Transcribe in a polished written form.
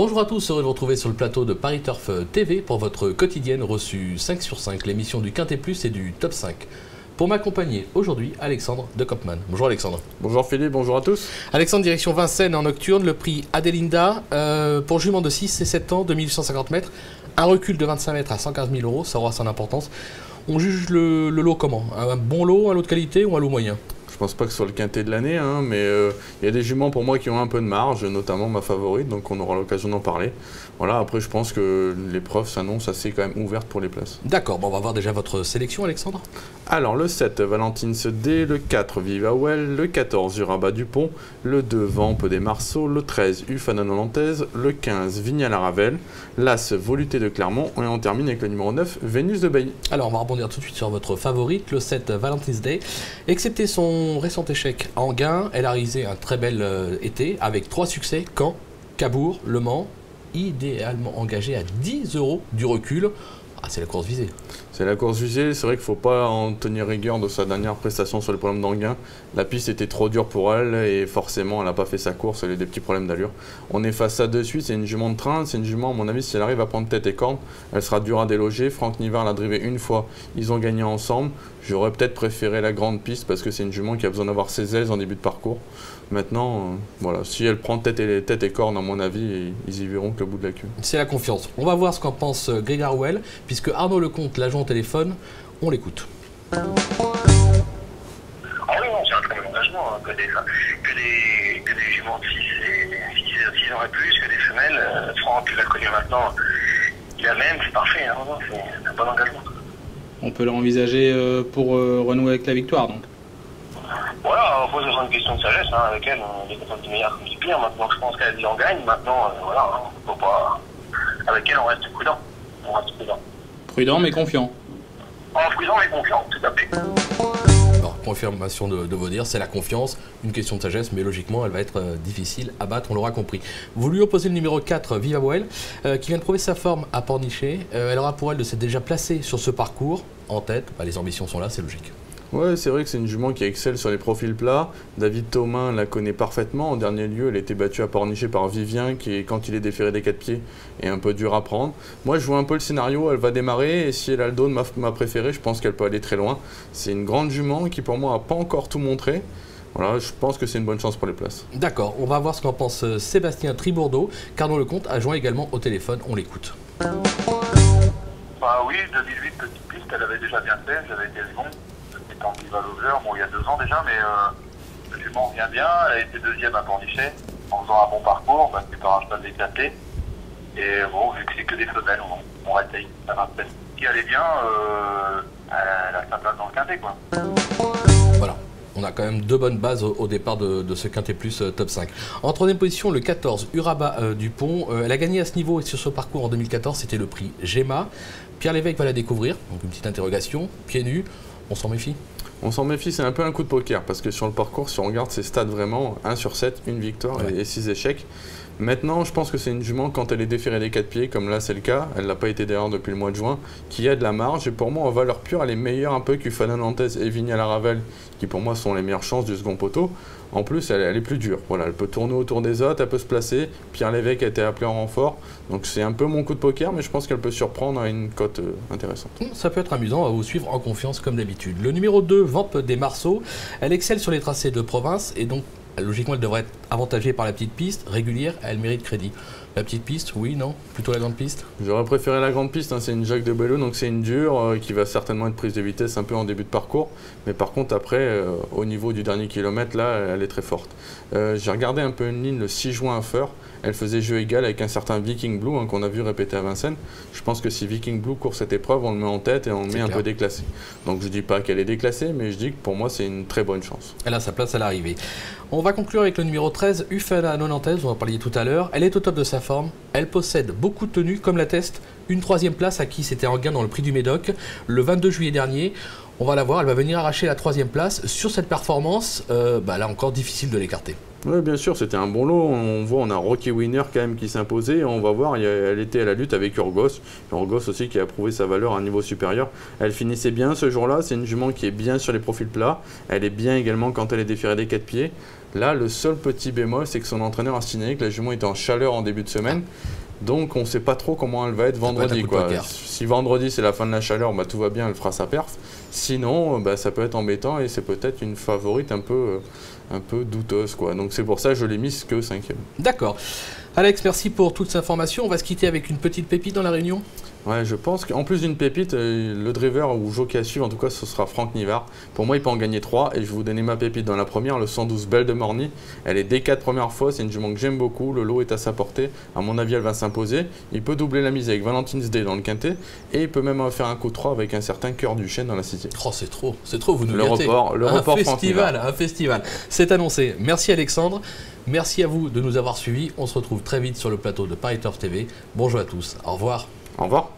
Bonjour à tous, heureux de vous retrouver sur le plateau de Paris Turf TV pour votre quotidienne reçue 5 sur 5, l'émission du Quintet Plus et du Top 5. Pour m'accompagner aujourd'hui, Alexandre de Kopman. Bonjour Alexandre. Bonjour Philippe, bonjour à tous. Alexandre, direction Vincennes en nocturne, le prix Adelinda pour jument de 6 et 7 ans, 2850 mètres, un recul de 25 mètres à 115 000 euros, ça aura son importance. On juge le lot comment? Un bon lot, un lot de qualité ou un lot moyen? Je pense pas que ce soit le quintet de l'année, hein, mais il y a des juments pour moi qui ont un peu de marge, notamment ma favorite, donc on aura l'occasion d'en parler. Voilà, après je pense que l'épreuve s'annonce assez quand même ouverte pour les places. D'accord, bon, on va voir déjà votre sélection Alexandre. Alors le 7, Valentine Sedé, le 4, Viva Well, le 14, Urabat Dupont, le 2, Vampe des Marceaux, le 13, Ufana Nantaise, le 15, Vignal à Ravel, l'As, Voluté de Clermont, et on termine avec le numéro 9, Vénus de Bailly. Alors on va rebondir tout de suite sur votre favorite, le 7, Valentine's Day. Excepté son récent échec en gain, elle a réalisé un très bel été avec 3 succès, Caen, Cabourg, Le Mans, idéalement engagé à 10 € du recul. Ah, c'est la course visée. C'est la course visée, c'est vrai qu'il ne faut pas en tenir rigueur de sa dernière prestation sur les problèmes d'engain. La piste était trop dure pour elle et forcément elle n'a pas fait sa course, elle a eu des petits problèmes d'allure. On est face à de suite, c'est une jument de train, c'est une jument à mon avis si elle arrive à prendre tête et corne, elle sera dure à déloger. Franck Nivard l'a drivé une fois, ils ont gagné ensemble. J'aurais peut-être préféré la grande piste parce que c'est une jument qui a besoin d'avoir ses ailes en début de parcours. Maintenant, voilà, si elle prend tête et corne à mon avis, ils y verront que le bout de la queue. C'est la confiance. On va voir ce qu'en pense Grégoire Well, puisque Arnaud Lecomte l'a joint au téléphone. On l'écoute. Ah oui, non, c'est un très bon engagement, hein, que des juments de 6 ans et plus, que des femelles. Franck, tu l'as connu maintenant, il a même, c'est parfait, hein, c'est un bon engagement. On peut l'envisager pour renouer avec la victoire, donc. Voilà, on pose une question de sagesse, hein, avec elle, on est content du meilleur comme du pire. Maintenant, je pense qu'elle en gagne. Maintenant, voilà, hein, faut pas... Avec elle, on reste prudent. Prudent mais confiant. Prudent mais confiant, tout à fait. Alors, confirmation de vos dires, c'est la confiance, une question de sagesse, mais logiquement, elle va être difficile à battre, on l'aura compris. Vous lui opposez le numéro 4, Viva Well, qui vient de prouver sa forme à Pornichet. Elle aura pour elle de s'être déjà placée sur ce parcours en tête. Bah, les ambitions sont là, c'est logique. Ouais, c'est vrai que c'est une jument qui excelle sur les profils plats. David Thomain la connaît parfaitement. En dernier lieu, elle a été battue à Pornichet par Vivien, qui, quand il est déféré des 4 pieds, est un peu dur à prendre. Moi, je vois un peu le scénario. Elle va démarrer, et si elle a le dos de ma préférée, je pense qu'elle peut aller très loin. C'est une grande jument qui, pour moi, n'a pas encore tout montré. Voilà, je pense que c'est une bonne chance pour les places. D'accord, on va voir ce qu'en pense Sébastien Tribourdeau. Qu'Arnaud Lecomte a joint également au téléphone. On l'écoute. Bah oui, 2008, petite piste, elle avait déjà bien fait, j'avais été bon. En Lover, bon, il y a 2 ans déjà, mais le jument vient bien. Elle a été deuxième à Pornichet en faisant un bon parcours, parce que par un stade éclaté. Et bon, vu que c'est que des femelles, on réessaye. Ça va peut-être. Si elle est bien, elle a sa place dans le quintet, quoi. Voilà. On a quand même 2 bonnes bases au départ de ce Quintet Plus top 5. En 3e position, le 14, Urabat Dupont. Elle a gagné à ce niveau et sur ce parcours en 2014, c'était le prix Gemma. Pierre Lévesque va la découvrir, donc une petite interrogation, pieds nus. On s'en méfie? On s'en méfie, c'est un peu un coup de poker, parce que sur le parcours, si on regarde ses stats vraiment, 1 sur 7, une victoire et 6 échecs. Maintenant, je pense que c'est une jument, quand elle est déférée des 4 pieds, comme là c'est le cas, elle n'a pas été d'ailleurs depuis le mois de juin, qui a de la marge, et pour moi, en valeur pure, elle est meilleure un peu qu'Ufana Nantaise et Vignal à Ravel, qui pour moi sont les meilleures chances du second poteau. En plus, elle est plus dure. Voilà, elle peut tourner autour des autres, elle peut se placer. Pierre Lévesque a été appelé en renfort. Donc c'est un peu mon coup de poker, mais je pense qu'elle peut surprendre à une cote intéressante. Ça peut être amusant à vous suivre en confiance comme d'habitude. Le numéro 2, Vampe des Marceaux. Elle excelle sur les tracés de province et donc logiquement elle devrait être avantagée par la petite piste. Régulière, elle mérite crédit. La petite piste, oui, non? Plutôt la grande piste? J'aurais préféré la grande piste, hein. C'est une Jacques de Bello, donc c'est une dure qui va certainement être prise de vitesse un peu en début de parcours. Mais par contre, après, au niveau du dernier kilomètre, là, elle est très forte. J'ai regardé un peu une ligne le 6 juin à Feur. Elle faisait jeu égal avec un certain Viking Blue, hein, qu'on a vu répéter à Vincennes. Je pense que si Viking Blue court cette épreuve, on le met en tête et on le met un peu déclassé. Donc je dis pas qu'elle est déclassée, mais je dis que pour moi, c'est une très bonne chance. Elle a sa place à l'arrivée. On va conclure avec le numéro 13, Ufana Nantaise, on en parlait tout à l'heure. Elle est au top de sa forme, elle possède beaucoup de tenues, comme l'atteste une 3e place acquise, c'était en gain dans le prix du Médoc, le 22 juillet dernier. On va la voir, elle va venir arracher la 3e place. Sur cette performance, là encore difficile de l'écarter. Oui, bien sûr, c'était un bon lot. On voit, on a Rocky Winner quand même qui s'imposait. On va voir, elle était à la lutte avec Urgos. Urgos aussi qui a prouvé sa valeur à un niveau supérieur. Elle finissait bien ce jour-là. C'est une jument qui est bien sur les profils plats. Elle est bien également quand elle est déférée des 4 pieds. Là, le seul petit bémol, c'est que son entraîneur a signalé que la jument était en chaleur en début de semaine. Donc on ne sait pas trop comment elle va être vendredi. Si vendredi c'est la fin de la chaleur, bah, tout va bien, elle fera sa perf. Sinon, bah, ça peut être embêtant et c'est peut-être une favorite un peu douteuse, quoi. Donc c'est pour ça que je l'ai mise que 5e. D'accord. Alex, merci pour toutes ces informations. On va se quitter avec une petite pépite dans la réunion. Ouais, je pense qu'en plus d'une pépite, le driver ou jockey à suivre, en tout cas, ce sera Franck Nivard. Pour moi, il peut en gagner 3 et je vais vous donner ma pépite dans la première, le 112 Belle de Morny. Elle est des 4 premières fois, c'est une jument que j'aime beaucoup. Le lot est à sa portée. À mon avis, elle va s'imposer. Il peut doubler la mise avec Valentine's Day dans le quintet et il peut même faire un coup 3 avec un certain Cœur du Chêne dans la 6e. Oh, c'est trop, vous nous gâtez. Le report un festival. C'est annoncé. Merci Alexandre. Merci à vous de nous avoir suivis. On se retrouve très vite sur le plateau de Paris Turf TV. Bonjour à tous. Au revoir. Au revoir.